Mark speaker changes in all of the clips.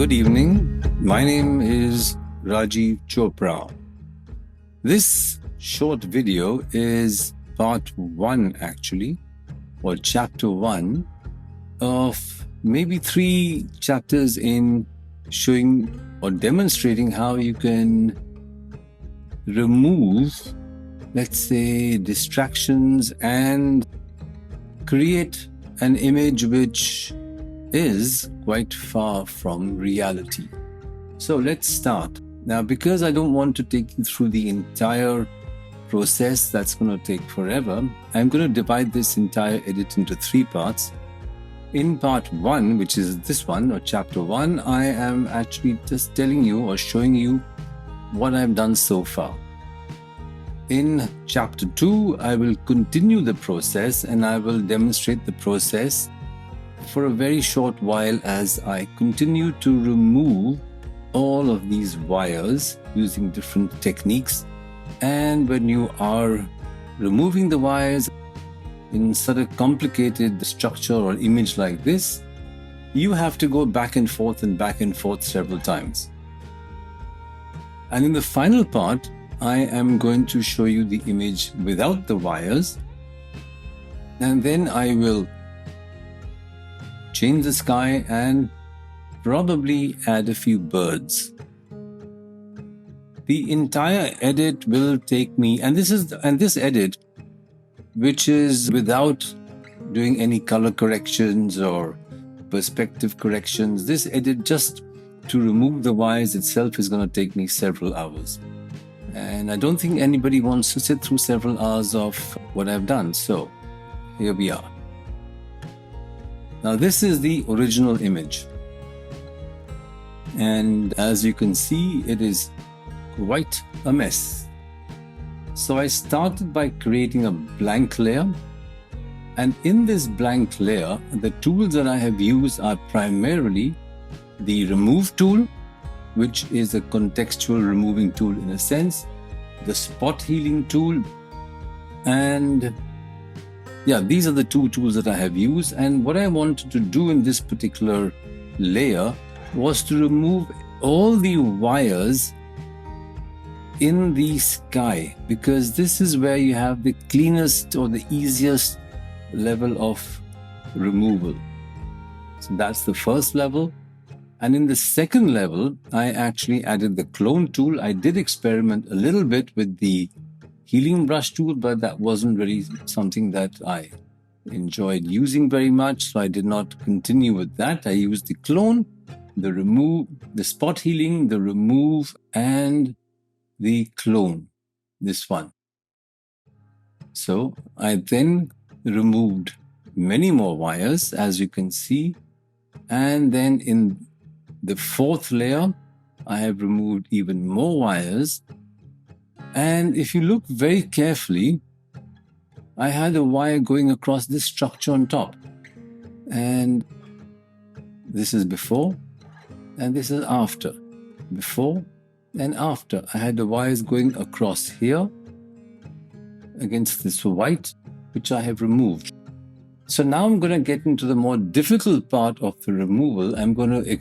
Speaker 1: Good evening. My name is Rajiv Chopra. This short video is part 1 actually, or chapter 1 of maybe 3 chapters in showing or demonstrating how you can remove, let's say, distractions and create an image which is quite far from reality. So let's start. Now, because I don't want to take you through the entire process, that's going to take forever, I'm going to divide this entire edit into 3 parts. In part 1, which is this one, or chapter 1, I am actually just telling you or showing you what I've done so far. In chapter 2, I will continue the process and I will demonstrate the process for a very short while as I continue to remove all of these wires using different techniques. And when you are removing the wires in such a complicated structure or image like this, you have to go back and forth several times. And in the final part, I am going to show you the image without the wires, and then I will change the sky and probably add a few birds. The entire edit will take me, and this edit, which is without doing any color corrections or perspective corrections, this edit just to remove the wires itself is going to take me several hours. And I don't think anybody wants to sit through several hours of what I've done. So here we are. Now this is the original image. And as you can see, it is quite a mess. So I started by creating a blank layer. And in this blank layer, the tools that I have used are primarily the remove tool, which is a contextual removing tool in a sense, the spot healing tool, and these are the 2 tools that I have used. And what I wanted to do in this particular layer was to remove all the wires in the sky, because this is where you have the cleanest or the easiest level of removal. So that's the first level. And in the second level, I actually added the clone tool. I did experiment a little bit with the healing brush tool, but that wasn't really something that I enjoyed using very much. So I did not continue with that. I used the clone, the remove, the spot healing, the remove, and the clone, this one. So I then removed many more wires, as you can see. And then in the 4th layer, I have removed even more wires. And if you look very carefully, I had a wire going across this structure on top. And this is before, and this is after. Before and after. I had the wires going across here against this white, which I have removed. So now I'm going to get into the more difficult part of the removal. I'm going to,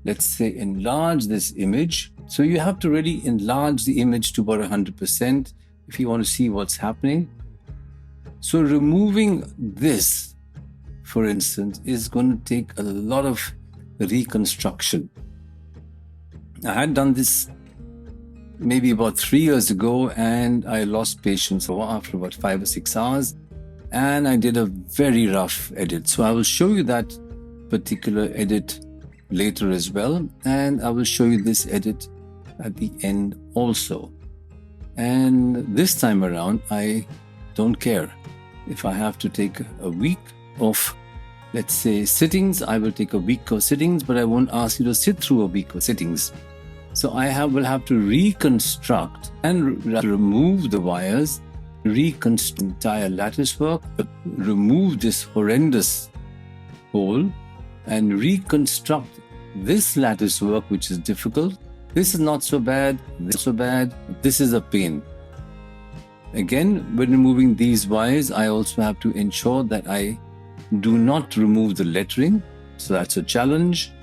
Speaker 1: let's say, enlarge this image. So you have to really enlarge the image to about 100% if you want to see what's happening. So removing this, for instance, is going to take a lot of reconstruction. I had done this maybe about 3 years ago, and I lost patience after about 5 or 6 hours, and I did a very rough edit. So I will show you that particular edit later as well, and I will show you this edit at the end also. And this time around, I don't care. If I have to take a week of, let's say, sittings, I will take a week of sittings, but I won't ask you to sit through a week of sittings. So I will have to reconstruct and remove the wires, reconstruct the entire lattice work, remove this horrendous hole, and reconstruct this lattice work, which is difficult. This is not so bad, this is so bad, this is a pain. Again, when removing these wires, I also have to ensure that I do not remove the lettering. So that's a challenge.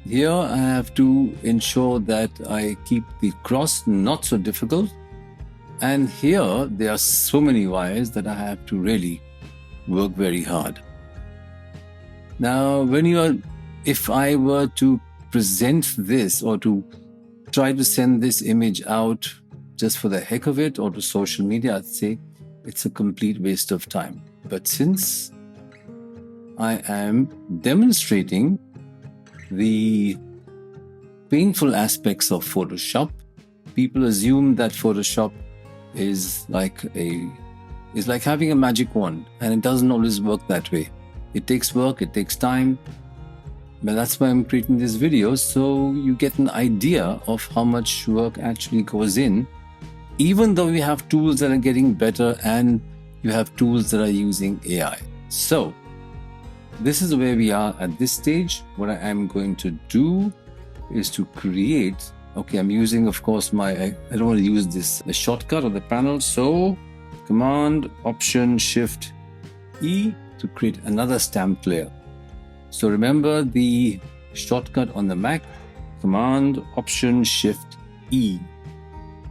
Speaker 1: Here I have to ensure that I keep the cross not so difficult. And here there are so many wires that I have to really work very hard. Now, if I were to present this or to try to send this image out just for the heck of it or to social media, I'd say it's a complete waste of time. But since I am demonstrating the painful aspects of Photoshop, people assume that Photoshop is like having a magic wand, and it doesn't always work that way. It takes work, it takes time. But that's why I'm creating this video, so you get an idea of how much work actually goes in, even though you have tools that are getting better and you have tools that are using AI. So this is where we are at this stage. What I am going to do is to create, okay, I'm using, of course, I don't want to use the shortcut or the panel. So Command, Option, Shift, E to create another stamp layer. So remember the shortcut on the Mac, Command, Option, Shift, E.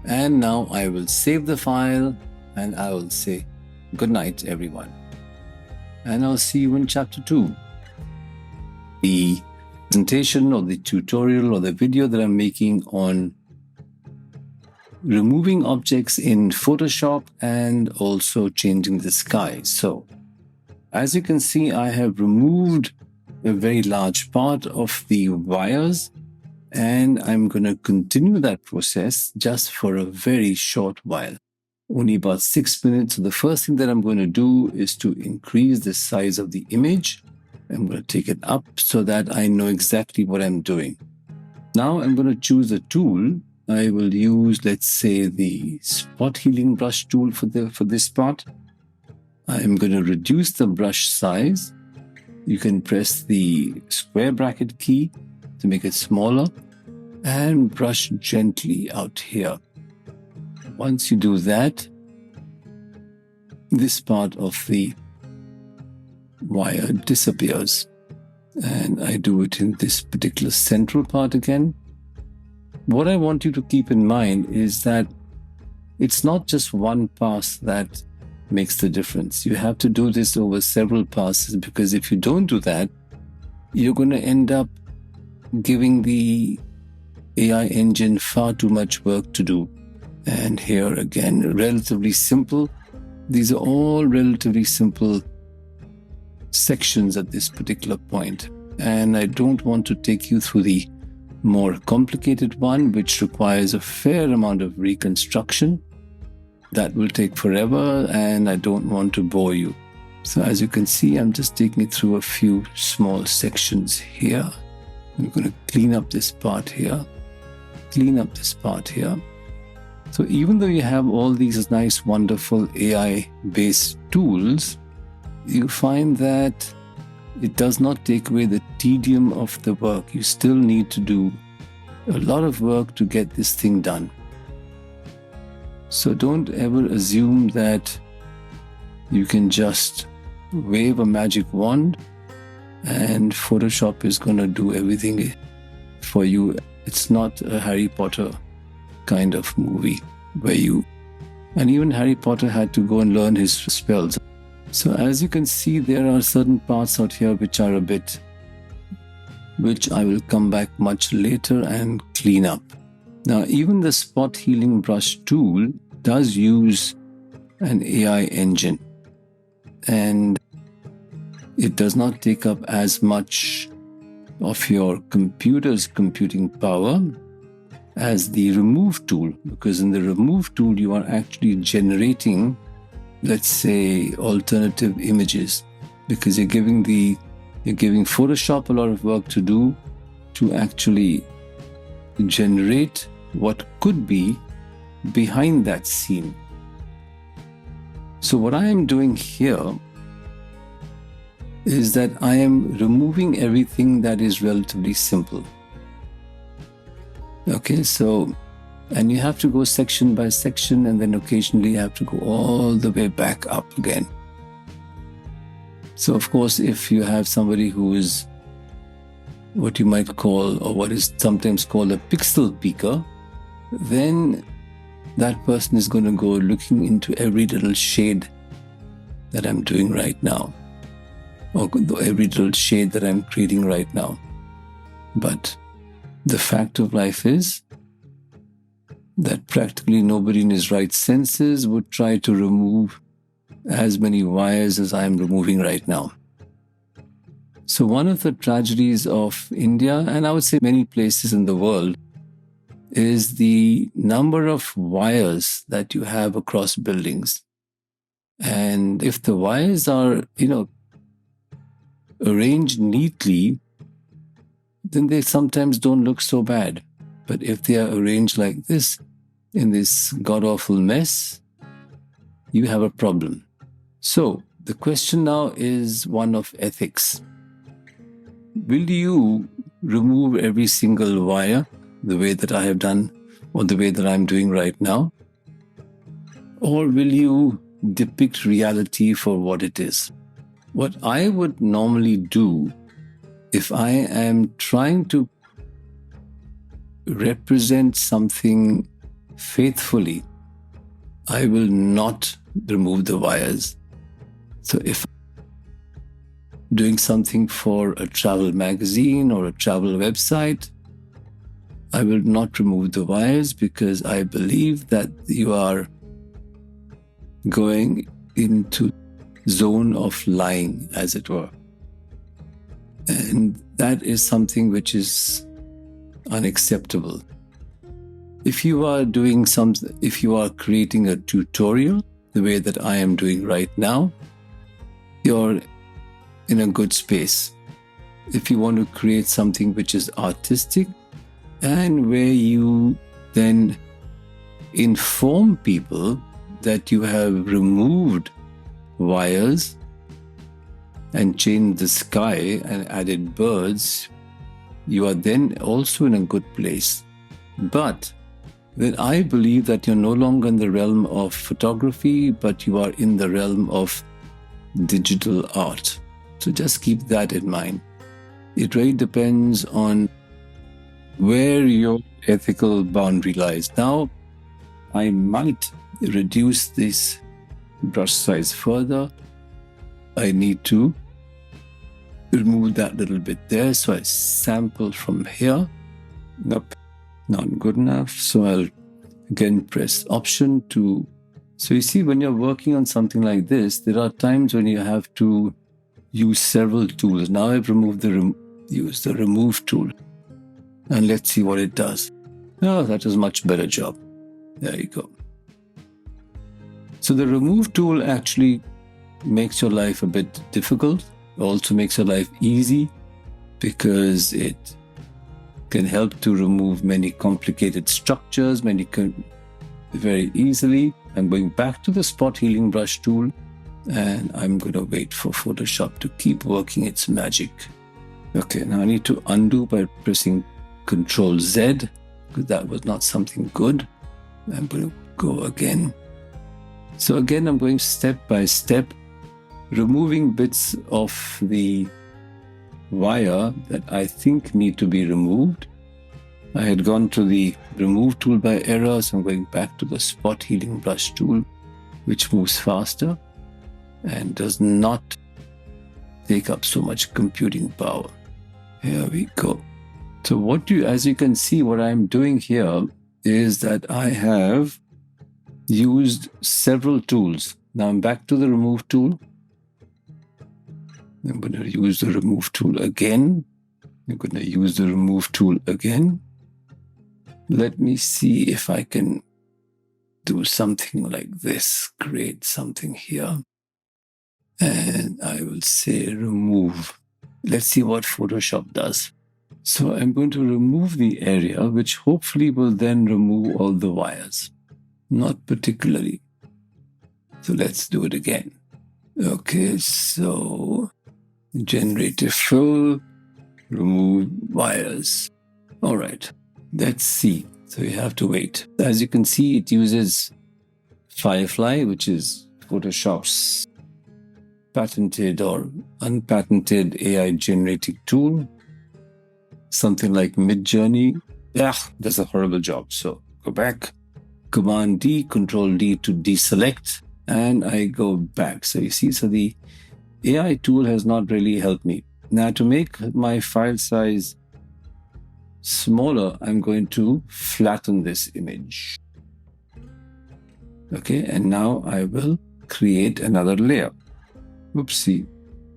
Speaker 1: And now I will save the file and I will say good night, everyone. And I'll see you in chapter 2. The presentation or the tutorial or the video that I'm making on removing objects in Photoshop and also changing the sky. So as you can see, I have removed a very large part of the wires, and I'm going to continue that process just for a very short while, only about 6 minutes. So the first thing that I'm going to do is to increase the size of the image. I'm going to take it up so that I know exactly what I'm doing. Now I'm going to choose a tool. I will use, let's say, the spot healing brush tool for this part. I'm going to reduce the brush size. You can press the square bracket key to make it smaller and brush gently out here. Once you do that, this part of the wire disappears, and I do it in this particular central part again. What I want you to keep in mind is that it's not just one pass that makes the difference. You have to do this over several passes, because if you don't do that, you're going to end up giving the AI engine far too much work to do. And here again, relatively simple. These are all relatively simple sections at this particular point. And I don't want to take you through the more complicated one, which requires a fair amount of reconstruction. That will take forever, and I don't want to bore you. So as you can see, I'm just taking it through a few small sections here. I'm going to clean up this part here, clean up this part here. So even though you have all these nice, wonderful AI-based tools, you find that it does not take away the tedium of the work. You still need to do a lot of work to get this thing done. So don't ever assume that you can just wave a magic wand and Photoshop is going to do everything for you. It's not a Harry Potter kind of movie and even Harry Potter had to go and learn his spells. So as you can see, there are certain parts out here which are which I will come back much later and clean up. Now, even the spot healing brush tool does use an AI engine, and it does not take up as much of your computer's computing power as the remove tool, because in the remove tool you are actually generating, let's say, alternative images, because you're giving Photoshop a lot of work to do to actually generate what could be behind that scene. So what I am doing here is that I am removing everything that is relatively simple. Okay, so, and you have to go section by section, and then occasionally you have to go all the way back up again. So of course, if you have somebody who is what you might call, or what is sometimes called a pixel peeker, then that person is going to go looking into every little shade that I'm doing right now, or every little shade that I'm creating right now. But the fact of life is that practically nobody in his right senses would try to remove as many wires as I'm removing right now. So one of the tragedies of India, and I would say many places in the world, is the number of wires that you have across buildings. And if the wires are, arranged neatly, then they sometimes don't look so bad. But if they are arranged like this, in this god-awful mess, you have a problem. So the question now is one of ethics. Will you remove every single wire the way that I have done, or the way that I'm doing right now? Or will you depict reality for what it is? What I would normally do, if I am trying to represent something faithfully, I will not remove the wires. So if I'm doing something for a travel magazine or a travel website, I will not remove the wires, because I believe that you are going into zone of lying, as it were. And that is something which is unacceptable. If you are doing if you are creating a tutorial the way that I am doing right now, you're in a good space. If you want to create something which is artistic and where you then inform people that you have removed wires and changed the sky and added birds, you are then also in a good place. But then I believe that you're no longer in the realm of photography, but you are in the realm of digital art. So just keep that in mind. It really depends on where your ethical boundary lies. Now, I might reduce this brush size further. I need to remove that little bit there. So I sample from here. Nope, not good enough. So I'll again press Option to. So you see, when you're working on something like this, there are times when you have to use several tools. Now I've removed use the Remove tool. And let's see what it does. Oh, that is a much better job. There you go. So the Remove tool actually makes your life a bit difficult. It also makes your life easy, because it can help to remove many complicated structures very easily. I'm going back to the Spot Healing Brush tool, and I'm going to wait for Photoshop to keep working its magic. Okay, now I need to undo by pressing Control Z, because that was not something good. I'm going to go again. So again, I'm going step by step, removing bits of the wire that I think need to be removed. I had gone to the Remove tool by error, so I'm going back to the Spot Healing Brush tool, which moves faster and does not take up so much computing power. Here we go. So as you can see, what I'm doing here is that I have used several tools. Now I'm back to the Remove tool. I'm going to use the Remove tool again. I'm going to use the Remove tool again. Let me see if I can do something like this. Create something here. And I will say Remove. Let's see what Photoshop does. So I'm going to remove the area, which hopefully will then remove all the wires. Not particularly. So let's do it again. Okay, so Generative Fill, remove wires. All right, let's see. So you have to wait. As you can see, it uses Firefly, which is Photoshop's patented or unpatented AI generating tool. something like mid-journey. Yeah, that's a horrible job. So go back, Command D, Control D to deselect, and I go back. So you see, so the AI tool has not really helped me. Now to make my file size smaller, I'm going to flatten this image. Okay, and now I will create another layer. Oopsie.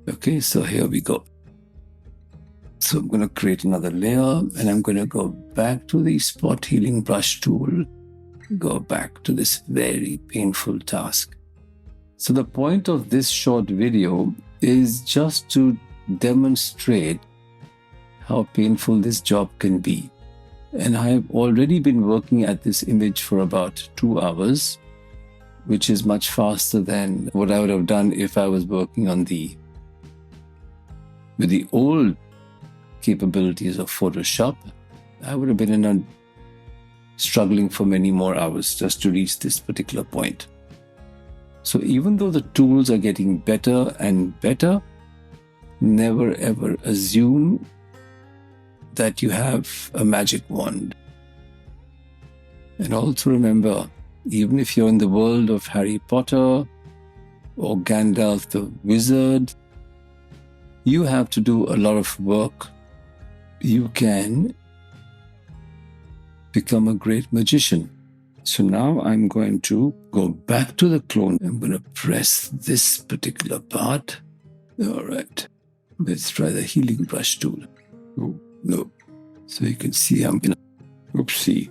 Speaker 1: Okay, so here we go. So I'm going to create another layer, and I'm going to go back to the spot healing brush tool, go back to this very painful task. So the point of this short video is just to demonstrate how painful this job can be. And I've already been working at this image for about 2 hours, which is much faster than what I would have done if I was working on with the old capabilities of Photoshop. I would have been struggling for many more hours just to reach this particular point. So even though the tools are getting better and better, never ever assume that you have a magic wand. And also remember, even if you're in the world of Harry Potter or Gandalf the Wizard, you have to do a lot of work. You can become a great magician. So now I'm going to go back to the clone. I'm going to press this particular part. All right. Let's try the healing brush tool. Oh, no. So you can see I'm in a... Oopsie.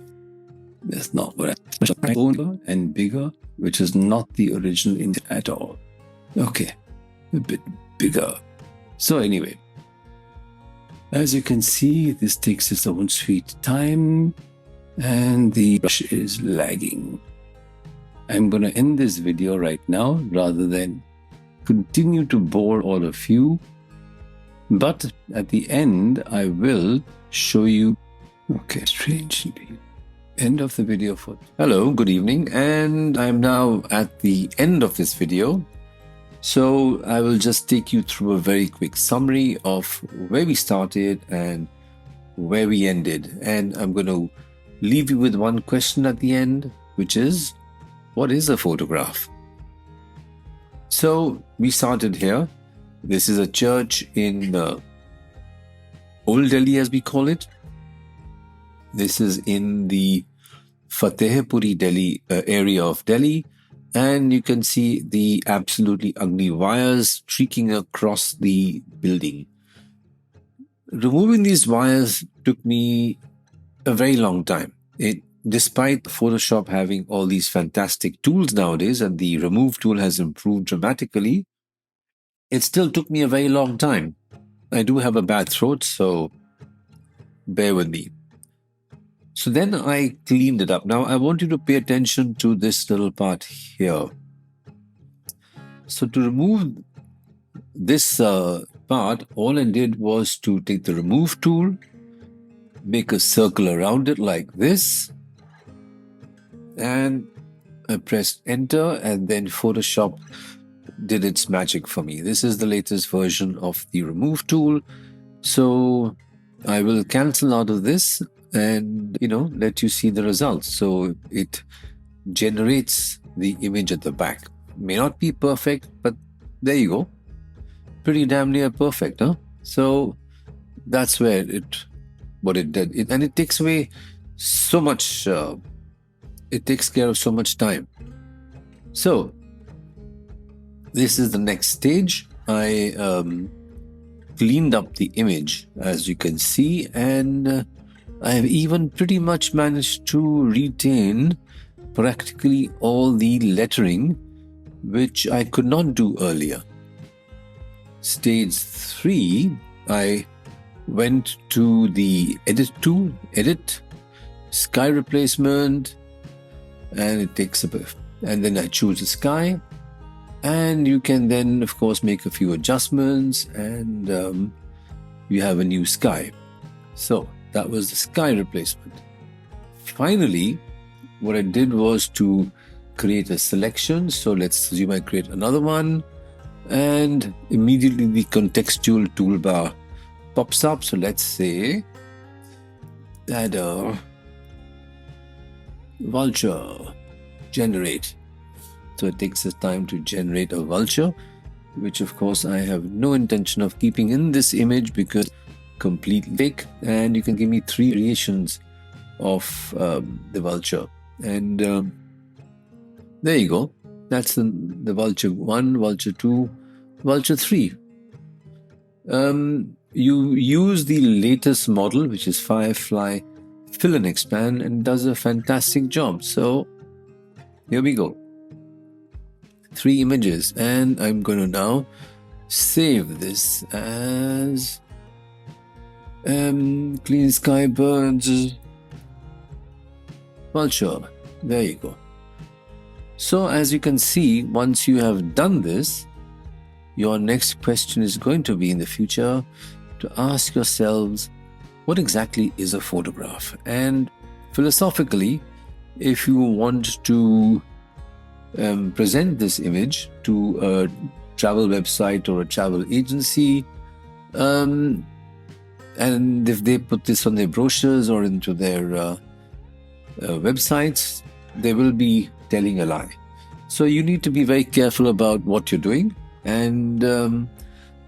Speaker 1: That's not what I... Older and bigger, which is not the original intent at all. Okay. A bit bigger. So anyway. As you can see, this takes its own sweet time. And the brush is lagging. I'm going to end this video right now rather than continue to bore all of you. But at the end, I will show you. Okay, strangely. End of the video for... Hello, good evening. And I'm now at the end of this video. So I will just take you through a very quick summary of where we started and where we ended. And I'm going to leave you with one question at the end, which is, what is a photograph? So we started here. This is a church in Old Delhi, as we call it. This is in the Fathepuri Delhi area of Delhi. And you can see the absolutely ugly wires streaking across the building. Removing these wires took me a very long time. Despite Photoshop having all these fantastic tools nowadays and the remove tool has improved dramatically, it still took me a very long time. I do have a bad throat, so bear with me. So then I cleaned it up. Now I want you to pay attention to this little part here. So to remove this part, all I did was to take the remove tool, make a circle around it like this, and I pressed enter, and then Photoshop did its magic for me. This is the latest version of the remove tool. So I will cancel out of this and let you see the results. So it generates the image at the back. May not be perfect, but there you go. Pretty damn near perfect, huh? So that's where what it did. And it takes away so much, it takes care of so much time. So this is the next stage. I cleaned up the image, as you can see, and I have even pretty much managed to retain practically all the lettering, which I could not do earlier. Stage 3, I went to the edit tool, edit, sky replacement, and it takes a bit. And then I choose the sky, and you can then, of course, make a few adjustments, and you have a new sky. So that was the sky replacement. Finally, what I did was to create a selection. So let's assume I create another one, and immediately the contextual toolbar pops up. So let's say add a vulture, generate. So it takes us time to generate a vulture, which of course I have no intention of keeping in this image because completely fake. And you can give me 3 variations of the vulture. And there you go. That's the vulture 1, vulture 2, vulture 3. You use the latest model, which is Firefly Fill and Expand, and does a fantastic job. So here we go. 3 images, and I'm going to now save this as clean sky birds vulture. There you go. So as you can see, once you have done this, your next question is going to be in the future to ask yourselves, what exactly is a photograph? And philosophically, if you want to present this image to a travel website or a travel agency, and if they put this on their brochures or into their websites, they will be telling a lie. So you need to be very careful about what you're doing. And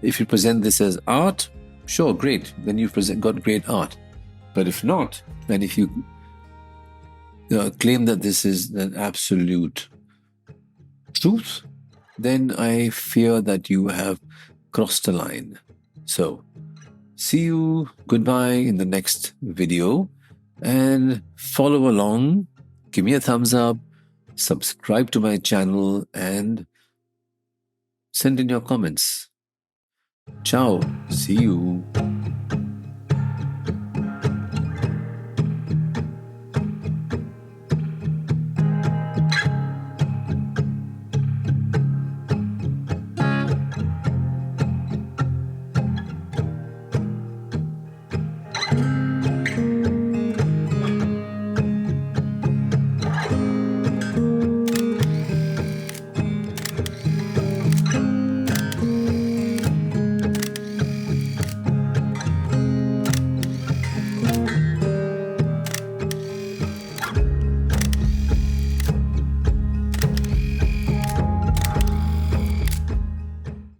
Speaker 1: if you present this as art, sure, great. Then you've got great art. But if not, and if you claim that this is an absolute truth, then I fear that you have crossed a line. So, see you, goodbye in the next video, and follow along, give me a thumbs up, subscribe to my channel, and send in your comments. Ciao, see you.